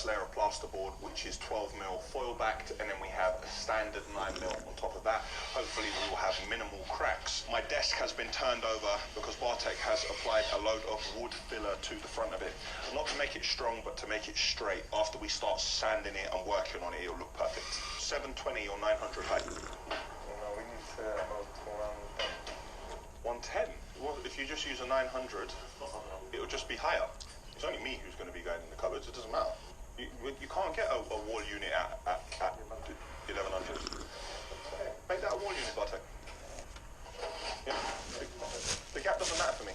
first layer of plasterboard, which is 12mm foil backed, and then we have a standard 9mm on top of that. Hopefully we will have minimal cracks. My desk has been turned over because Bartek has applied a load of wood filler to the front of it. Not to make it strong, but to make it straight. After we start sanding it and working on it, it'll look perfect. 720 or 900 height? No, we need about 110. Well, if you just use a 900, it'll just be higher. It's only me who's going to be going in the cupboards. It doesn't matter. You can't get a wall unit at 1100. Make that a wall unit, Bartek. Yeah. The gap doesn't matter for me.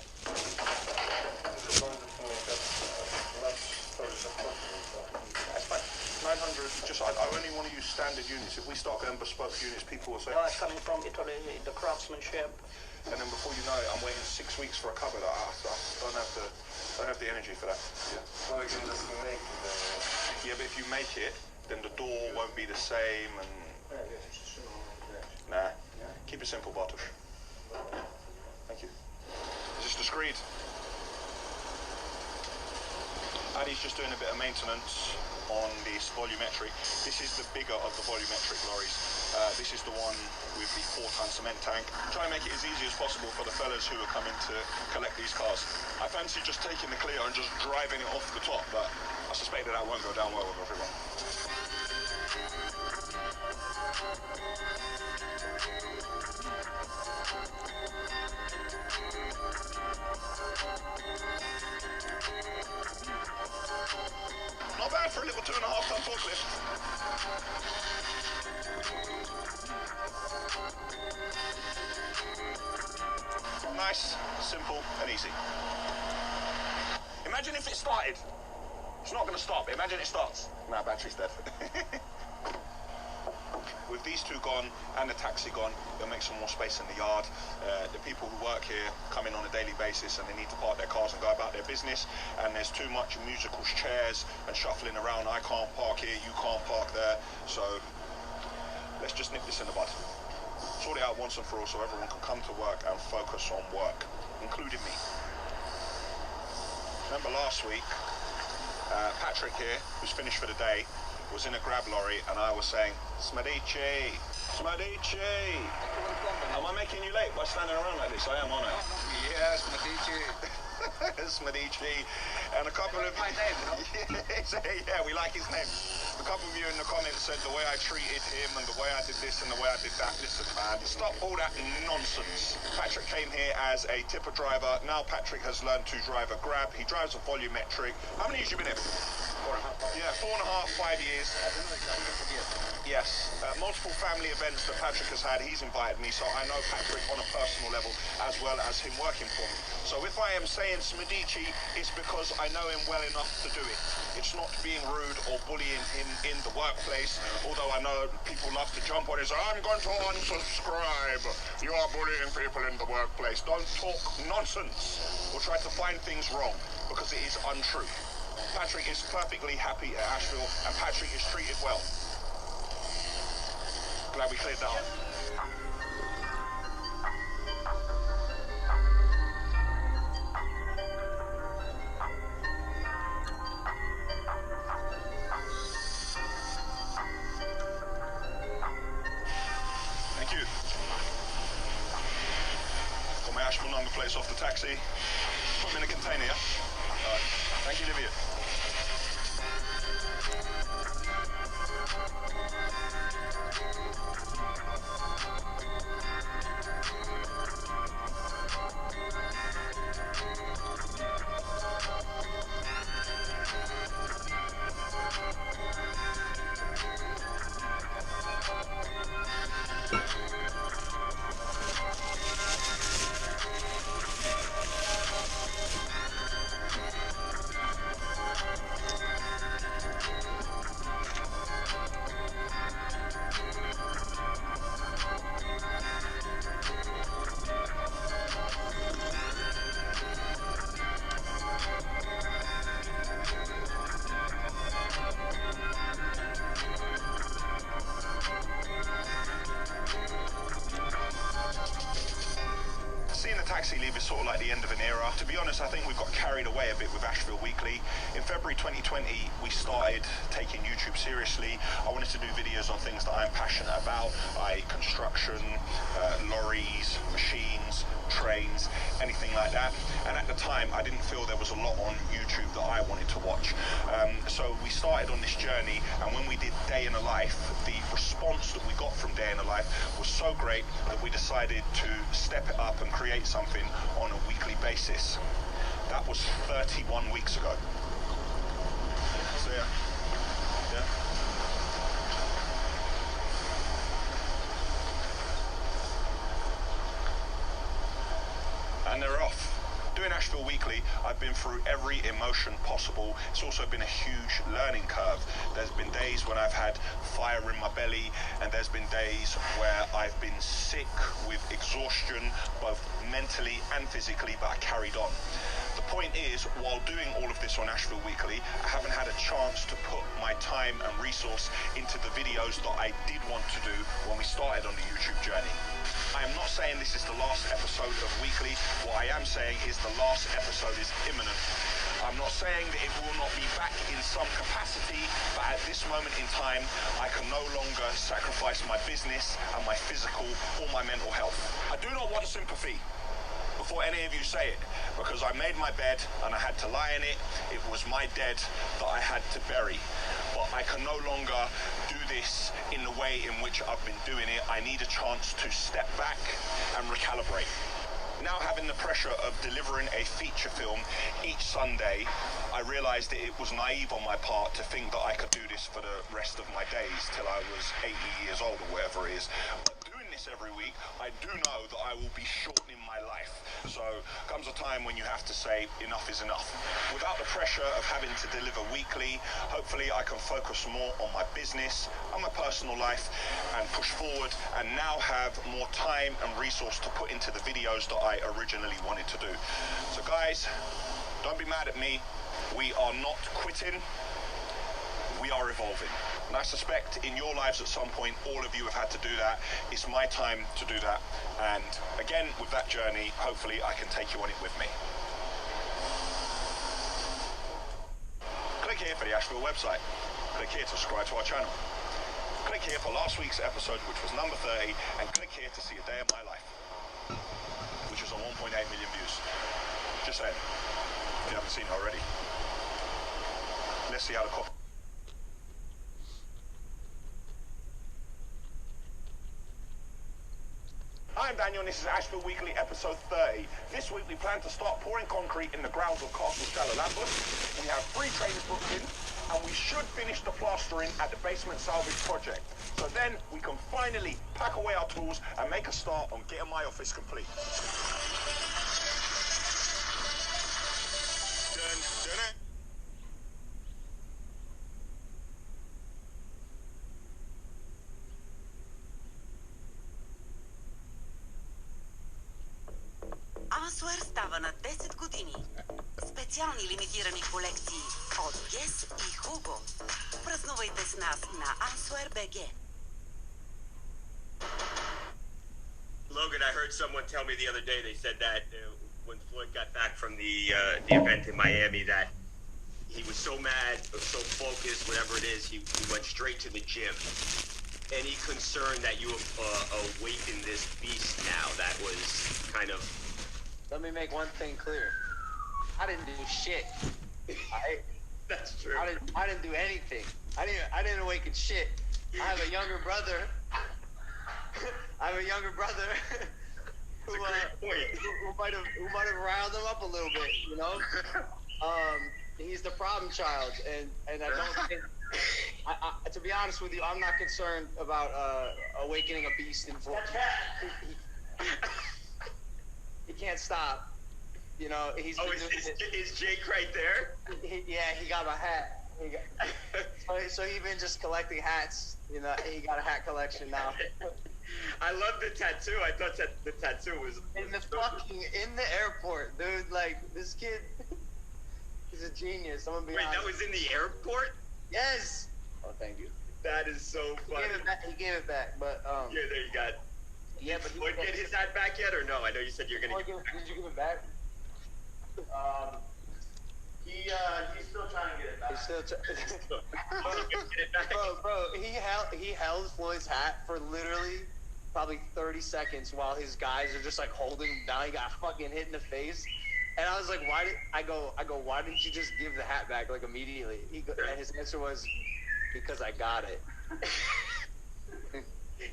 That's fine. 900. Just I only want to use standard units. If we start going bespoke units, people will say, "No, it's coming from Italy. The craftsmanship." And then before you know it, I'm waiting 6 weeks for a cupboard. I don't have the energy for that. Yeah. Well, we can just make it. Yeah, but if you make it, then the door won't be the same. And nah, keep it simple, Bartosz. Thank you. Is this the screed? Addy's just doing a bit of maintenance on this volumetric. This is the bigger of the volumetric lorries. This is the one with the 4-ton cement tank. Try and make it as easy as possible for the fellas who are coming to collect these cars. I fancy just taking the Clio and just driving it off the top, but I suspect that won't go down well with everyone. Not bad for a little 2.5-ton forklift. Nice, simple, and easy. Imagine if it started. It's not going to stop. Imagine it starts. Nah, battery's dead. With these two gone and the taxi gone, it'll make some more space in the yard. The people who work here come in on a daily basis and they need to park their cars and go about their business, and there's too much musical chairs and shuffling around. I can't park here, you can't park there, so let's just nip this in the bud. Sort it out once and for all so everyone can come to work and focus on work, including me. Remember last week, Patrick here, who's finished for the day, was in a grab lorry and I was saying, Smadici, Smadici. Am I making you late by standing around like this? I am, aren't I? Yes, Smadici. Smadici. And a couple of... my name, no? Yeah, we like his name. A couple of you in the comments said the way I treated him and the way I did this and the way I did that. Listen, man, stop all that nonsense. Patrick came here as a tipper driver. Now Patrick has learned to drive a grab. He drives a volumetric. How many years have you been here? 4.5. Yeah, 4.5, 5 years. Yes. Multiple family events that Patrick has had, he's invited me, so I know Patrick on a personal level as well as him working for me. So if I am saying Smadici, it's because I know him well enough to do it. It's not being rude or bullying him in the workplace, although I know people love to jump on it and say, I'm going to unsubscribe. You are bullying people in the workplace. Don't talk nonsense or try to find things wrong, because it is untrue. Patrick is perfectly happy at Asheville, and Patrick is treated well. Glad we cleared that up. Thank you. Got my Asheville number plates off the taxi. Put them in a container, yeah? All right. Thank you, Livia. nearer. To be honest, I think we've got carried away a bit with Asheville Weekly. In February 2020, we started taking YouTube seriously. I wanted to do videos on things that I'm passionate about, like construction, lorries, machines, trains, anything like that. And at the time, I didn't feel there was a lot on YouTube that I wanted to watch. So we started on this journey, and when we did Day in a Life, the response that we got from Day in a Life was so great that we decided to step it up and create something on a weekly basis. That was 31 weeks ago. So yeah. And they're off. Doing Asheville Weekly, I've been through every emotion possible. It's also been a huge learning curve. There's been days when I've had fire in my belly, and there's been days where I've been sick with exhaustion, both mentally and physically, but I carried on. The point is, while doing all of this on Asheville Weekly, I haven't had a chance to put my time and resource into the videos that I did want to do when we started on the YouTube journey. I am not saying this is the last episode of Weekly. What I am saying is the last episode is imminent. I'm not saying that it will not be back in some capacity, but at this moment in time, I can no longer sacrifice my business and my physical or my mental health. I do not want sympathy before any of you say it, because I made my bed and I had to lie in it. It was my dead that I had to bury. But I can no longer do this in the way in which I've been doing it. I need a chance to step back and recalibrate. Now, having the pressure of delivering a feature film each Sunday, I realized that it was naive on my part to think that I could do this for the rest of my days till I was 80 years old or whatever it is. But doing this every week, I do know that I will be shortening my life. So comes a time when you have to say enough is enough. Without the pressure of having to deliver weekly, hopefully I can focus more on my business and my personal life and push forward, and now have more time and resource to put into the videos that I originally wanted to do. So guys, don't be mad at me. We are not quitting. We are evolving. And I suspect in your lives at some point, all of you have had to do that. It's my time to do that. And again, with that journey, hopefully I can take you on it with me. Click here for the Asheville website. Click here to subscribe to our channel. Click here for last week's episode, which was number 30, and click here to see a day of my life, which is on 1.8 million views. Just saying, if you haven't seen it already. Let's see how the copy. I'm Daniel, and this is Asheville Weekly, episode 30. This week we plan to start pouring concrete in the grounds of Castle Shallow-Lambeth. We have 3 trains booked in, and we should finish the plastering at the basement salvage project. So then we can finally pack away our tools and make a start on getting my office complete. Dun, dun, dun. Answer става на 10 години. Специални лимитирани колекции от Guess и Hugo. Празнувайте с нас на Answer BG. Logan, I heard someone tell me the other day, they said that when Floyd got back from the event in Miami, that he was so mad, or so focused, whatever it is, he went straight to the gym. Any concern that you awakened this beast now? That was kind of... Let me make one thing clear. I didn't do shit. That's true. I didn't do anything. I didn't awaken shit. I have a younger brother. Who might have riled him up a little bit, you know. He's the problem child, and I don't think. To be honest with you, I'm not concerned about awakening a beast in Florida. He can't stop. You know, he's. Oh, is Jake right there? He got a hat. So he's been just collecting hats. You know, he got a hat collection now. I love the tattoo. I thought that the tattoo was in the airport, dude. Like, this kid, he's a genius. I'm gonna be honest. That was in the airport? Yes. Oh, thank you. That is so funny. He gave it back, but yeah, there you got. Yeah, but Did he get his hat back yet, or no? I know you said you're gonna. Did you give it back? He's still trying to get it back. He's still Get it back. bro, he held Floyd's hat for literally probably 30 seconds while his guys are just like holding him down. He got fucking hit in the face. And I was like, why didn't you just give the hat back like immediately? And his answer was, because I got it.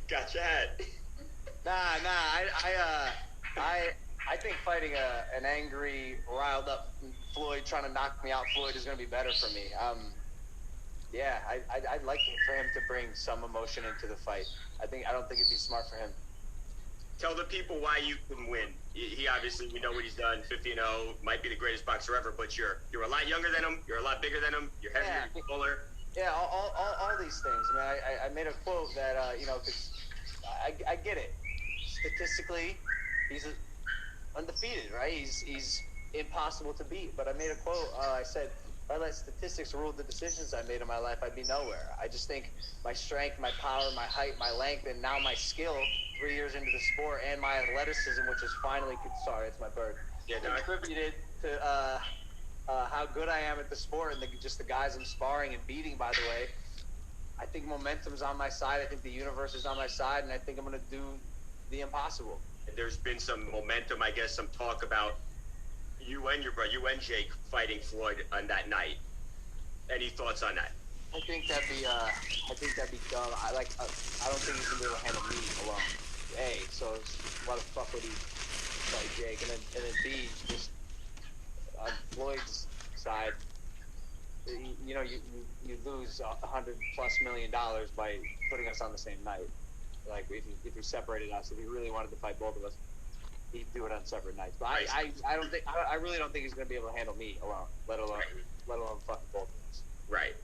Got your hat. I think fighting an angry, riled up Floyd trying to knock me out Floyd is going to be better for me. Yeah, I'd like for him to bring some emotion into the fight. I don't think it'd be smart for him. Tell the people why you can win. He obviously, we know what he's done. 50-0, might be the greatest boxer ever, but you're a lot younger than him. You're a lot bigger than him. You're heavier, you're fuller. Yeah, all these things, man. I made a quote that cause I get it. Statistically, he's undefeated, right? He's impossible to beat. But I made a quote. I said, if I let statistics rule the decisions I made in my life, I'd be nowhere. I just think my strength, my power, my height, my length, and now my skill 3 years into the sport, and my athleticism, which is finally, sorry, it's my bird, contributed to how good I am at the sport, and just the guys I'm sparring and beating, by the way. I think momentum's on my side. I think the universe is on my side, and I think I'm going to do the impossible. There's been some momentum, I guess, some talk about you and your brother, you and Jake fighting Floyd on that night. Any thoughts on that? I think that'd be dumb. I don't think he's gonna be able to handle me alone. A, so why the fuck would he fight Jake? And then B, just on Floyd's side, you lose $100+ million by putting us on the same night. Like if he separated us, if he really wanted to fight both of us, he'd do it on separate nights. But I really don't think he's gonna be able to handle me alone, let alone fucking both of us. Right.